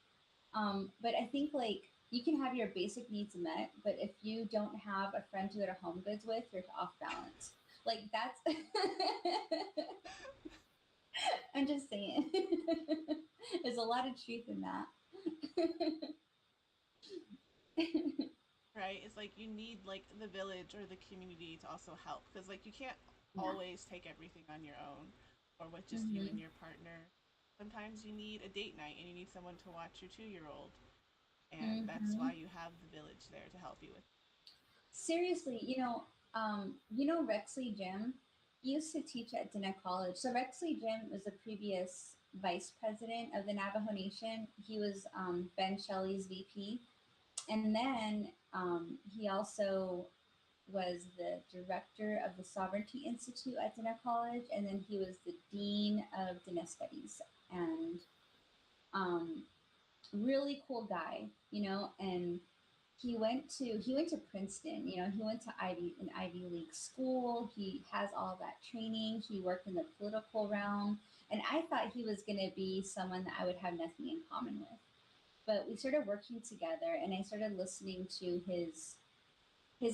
But I think like you can have your basic needs met, but if you don't have a friend to go to home goods with, you're off balance. Like that's. I'm just saying. There's a lot of truth in that. Right? It's like you need like the village or the community to also help because like you can't Yeah. always take everything on your own or with just you Mm-hmm. and your partner. Sometimes you need a date night and you need someone to watch your 2 year old, and that's Mm-hmm. why you have the village there to help you with. Seriously, Rexley Jim. He used to teach at Dina College. So Rexley Jim was the previous vice president of the Navajo Nation. He was Ben Shelley's VP, and then he also was the director of the Sovereignty Institute at Dina College, and then he was the dean of Dina Studies. And um, really cool guy, and he went to Princeton. He went to Ivy League school. He has all that training. He worked in the political realm, and I thought he was going to be someone that I would have nothing in common with. But we started working together, and I started listening to his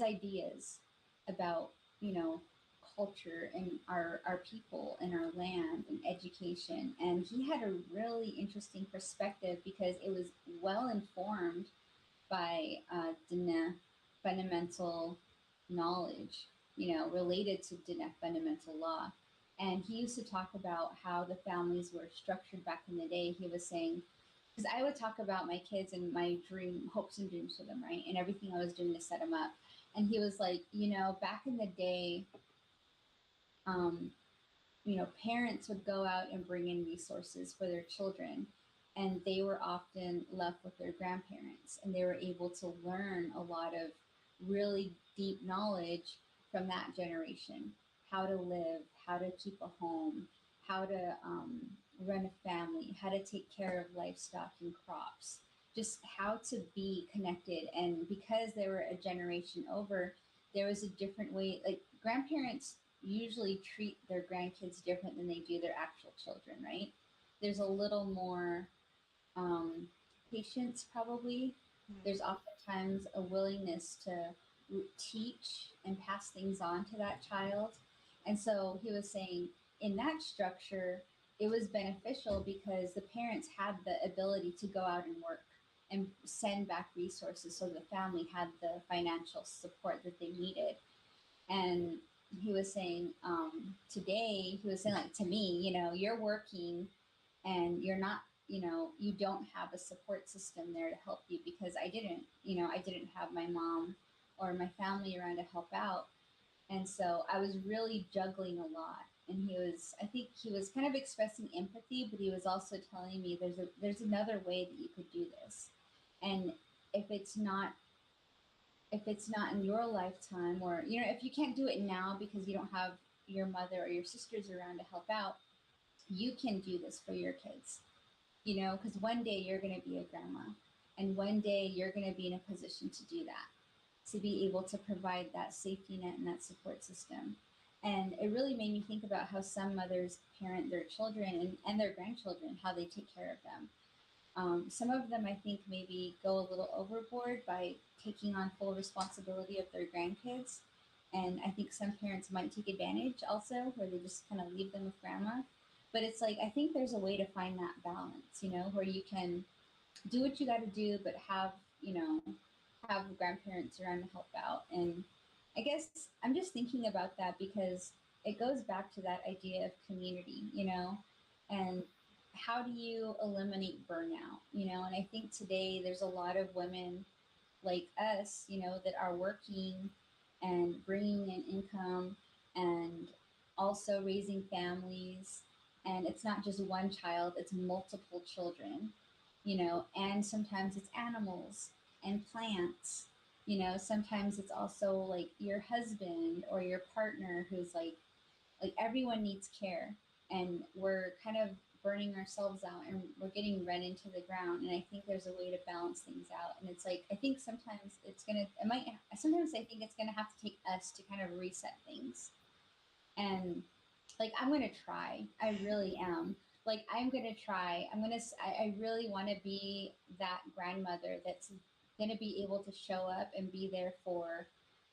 ideas about culture and our people and our land and education. And he had a really interesting perspective because it was well informed by Diné fundamental knowledge, related to Diné fundamental law. And he used to talk about how the families were structured back in the day. He was saying, because I would talk about my kids and my hopes and dreams for them, right? And everything I was doing to set them up. And he was like, back in the day, um, parents would go out and bring in resources for their children, and they were often left with their grandparents, and they were able to learn a lot of really deep knowledge from that generation: how to live, how to keep a home, how to run a family, how to take care of livestock and crops, just how to be connected. And because they were a generation over, there was a different way. Like grandparents usually treat their grandkids different than they do their actual children, right? There's a little more um, patience, probably. Mm-hmm. There's oftentimes a willingness to teach and pass things on to that child. And so he was saying in that structure, it was beneficial because the parents had the ability to go out and work and send back resources so the family had the financial support that they needed. And he was saying today, he was saying, like, to me, you're working and you're not, you don't have a support system there to help you, because I didn't have my mom or my family around to help out. And so I was really juggling a lot. And I think he was kind of expressing empathy, but he was also telling me there's another way that you could do this. And if it's not if it's not in your lifetime, or if you can't do it now because you don't have your mother or your sisters around to help out, you can do this for your kids. Because one day you're going to be a grandma, and one day you're going to be in a position to do that, to be able to provide that safety net and that support system. And it really made me think about how some mothers parent their children and their grandchildren, how they take care of them. Some of them, I think, maybe go a little overboard by taking on full responsibility of their grandkids. And I think some parents might take advantage also, where they just kind of leave them with grandma. But it's like, I think there's a way to find that balance, where you can do what you got to do, but have grandparents around to help out. And I guess I'm just thinking about that because it goes back to that idea of community. And how do you eliminate burnout? And I think today there's a lot of women like us, that are working and bringing in income and also raising families. And it's not just one child, it's multiple children, and sometimes it's animals and plants. Sometimes it's also like your husband or your partner who's like everyone needs care, and we're kind of burning ourselves out and we're getting run into the ground. And I think there's a way to balance things out. And it's like, I think sometimes sometimes I think it's gonna have to take us to kind of reset things. And like, I'm gonna try, I really am. Like, I'm gonna try, I really want to be that grandmother that's gonna be able to show up and be there for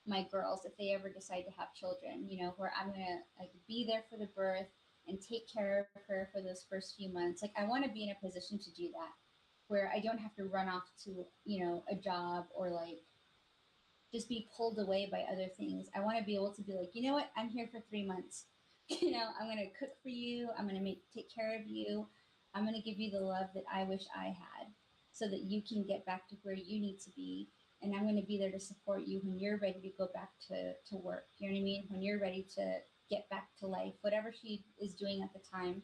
my girls if they ever decide to have children, where I'm gonna like be there for the birth and take care of her for those first few months. Like, I want to be in a position to do that, where I don't have to run off to, a job, or like just be pulled away by other things. I want to be able to be like, you know what, I'm here for 3 months. I'm going to cook for you. I'm going to take care of you. I'm going to give you the love that I wish I had, so that you can get back to where you need to be. And I'm going to be there to support you when you're ready to go back to work. You know what I mean? When you're ready to get back to life, whatever she is doing at the time,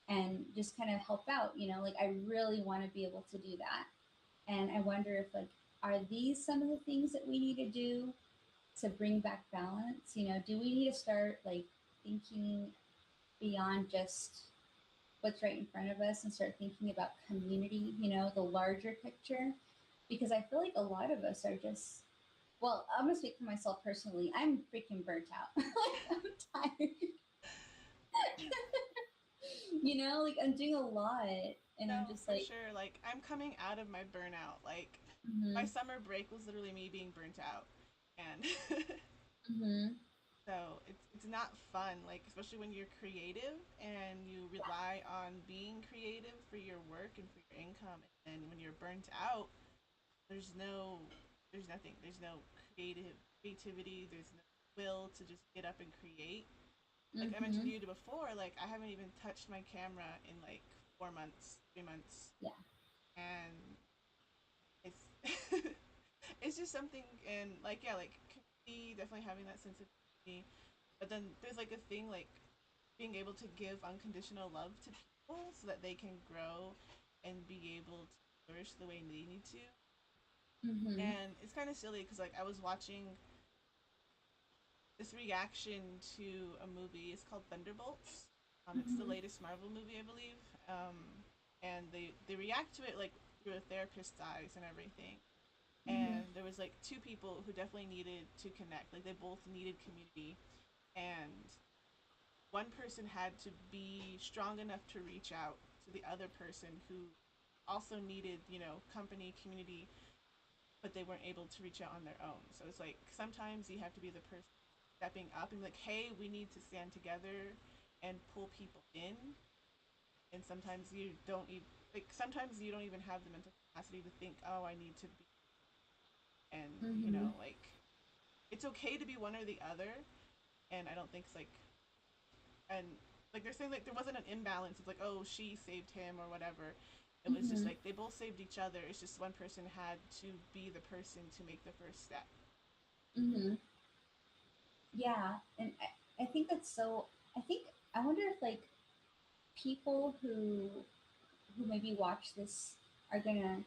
and just kind of help out. Like, I really want to be able to do that. And I wonder if, like, are these some of the things that we need to do to bring back balance? Do we need to start like thinking beyond just what's right in front of us and start thinking about community, the larger picture? Because I feel like a lot of us are just, well, I'm gonna speak for myself personally. I'm freaking burnt out. Like, I'm tired. Like, I'm doing a lot, and I'm No, just for like, sure. Like, I'm coming out of my burnout. Like, my mm-hmm, summer break was literally me being burnt out. And mm-hmm, so it's not fun, like especially when you're creative and you rely on being creative for your work and for your income. And then when you're burnt out, there's no there's nothing. There's no creativity, there's no will to just get up and create. Like I mentioned mm-hmm, to you before, like I haven't even touched my camera in like 4 months, 3 months. yeah, And it's it's just something. And like, yeah, like community, definitely having that sense of community. But then there's like a thing like being able to give unconditional love to people so that they can grow and be able to flourish the way they need to. mm-hmm, And it's kind of silly because like I was watching this reaction to a movie. It's called Thunderbolts. It's the mm-hmm, latest Marvel movie, I believe. And they react to it like through a therapist's eyes and everything. mm-hmm, And there was like two people who definitely needed to connect. Like they both needed community, and one person had to be strong enough to reach out to the other person who also needed, company, community, but they weren't able to reach out on their own. So it's like sometimes you have to be the person stepping up and be like, hey, we need to stand together and pull people in. And sometimes you don't even like sometimes you don't even have the mental capacity to think, oh, I need to be. And mm-hmm. like it's okay to be one or the other. And I don't think it's like, and like they're saying like there wasn't an imbalance. It's like, oh, she saved him or whatever. It was just Mm-hmm. like they both saved each other. It's just one person had to be the person to make the first step. Mm-hmm. Yeah, and I think that's so. I think I wonder if like people who maybe watch this are gonna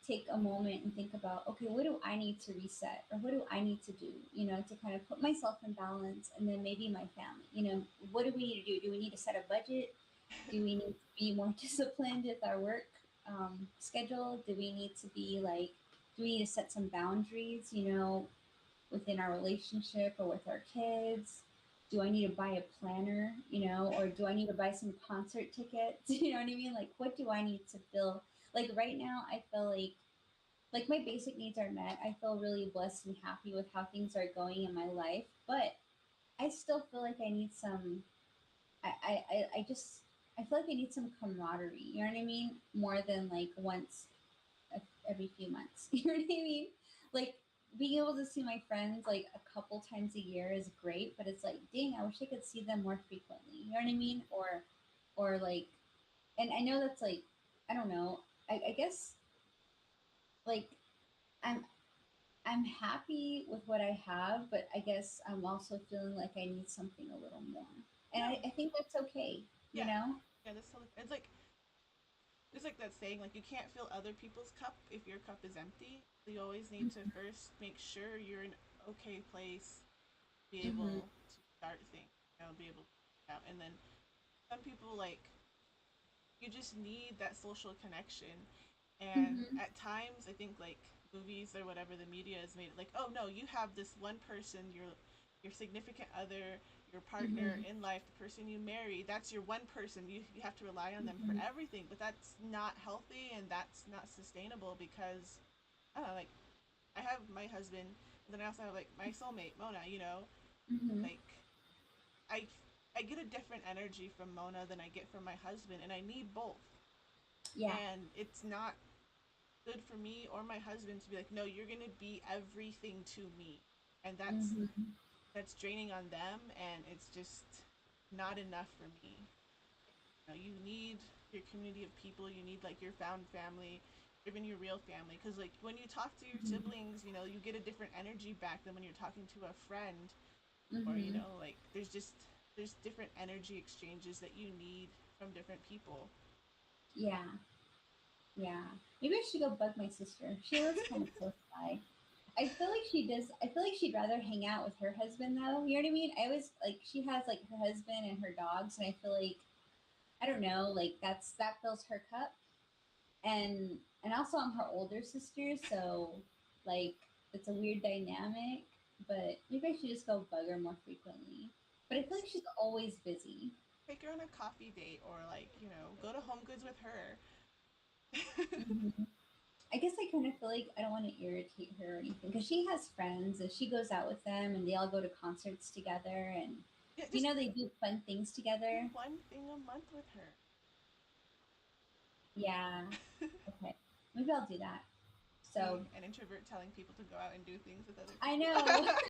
take a moment and think about, okay, what do I need to reset, or what do I need to do, to kind of put myself in balance, and then maybe my family. What do we need to do? Do we need to set a budget? Do we need to be more disciplined with our work schedule? Do we need to be like, do we need to set some boundaries? Within our relationship or with our kids? Do I need to buy a planner, or do I need to buy some concert tickets? You know what I mean? Like, what do I need to feel? Like, right now, I feel like my basic needs are met. I feel really blessed and happy with how things are going in my life, but I still feel like I need some. I just I feel like I need some camaraderie. You know what I mean? More than like once every few months. You know what I mean? Like, being able to see my friends like a couple times a year is great, but it's like, dang, I wish I could see them more frequently. You know what I mean? Or like, And I know that's like, I don't know. I guess like I'm I'm happy with what I have, but I guess I'm also feeling like I need something a little more. And No, I think that's okay, you yeah, know? yeah. That's totally, it's like there's like that saying, like you can't fill other people's cup if your cup is empty. You always need to first make sure you're in an okay place, be Mm-hmm. able to start things, be able to out. And then some people like you just need that social connection. And Mm-hmm. at times, I think like movies or whatever the media has made it like, oh no, you have this one person, your significant other, your partner Mm-hmm. in life, the person you marry, that's your one person. You have to rely on them for Mm-hmm. everything, but that's not healthy and that's not sustainable because I don't know, like I have my husband, and then I also have like my soulmate, Mona. Mm-hmm. Like I I get a different energy from Mona than I get from my husband, and I need both. Yeah. And it's not good for me or my husband to be like, no, you're gonna be everything to me, and Mm-hmm. that's draining on them, and it's just not enough for me. You need your community of people. You need like your found family, even your real family, because like when you talk to your Mm-hmm. siblings, you get a different energy back than when you're talking to a friend, or Mm-hmm. like there's different energy exchanges that you need from different people. Yeah. Yeah. Maybe I should go bug my sister. She lives kind of close by. I feel like she does. I feel like she'd rather hang out with her husband, though. You know what I mean? I always like she has like her husband and her dogs, and I feel like I don't know, like that fills her cup. And also I'm her older sister, so like it's a weird dynamic. But maybe I should just go bug her more frequently. But I feel like Just she's always busy. take her on a coffee date, or like go to Home Goods with her. Hmm. I guess I kind of feel like I don't want to irritate her or anything because she has friends and she goes out with them and they all go to concerts together and Yeah, just they do fun things do together. one thing a month with her. Yeah. Okay. Maybe I'll do that. So Being an introvert telling people to go out and do things with other I people. know.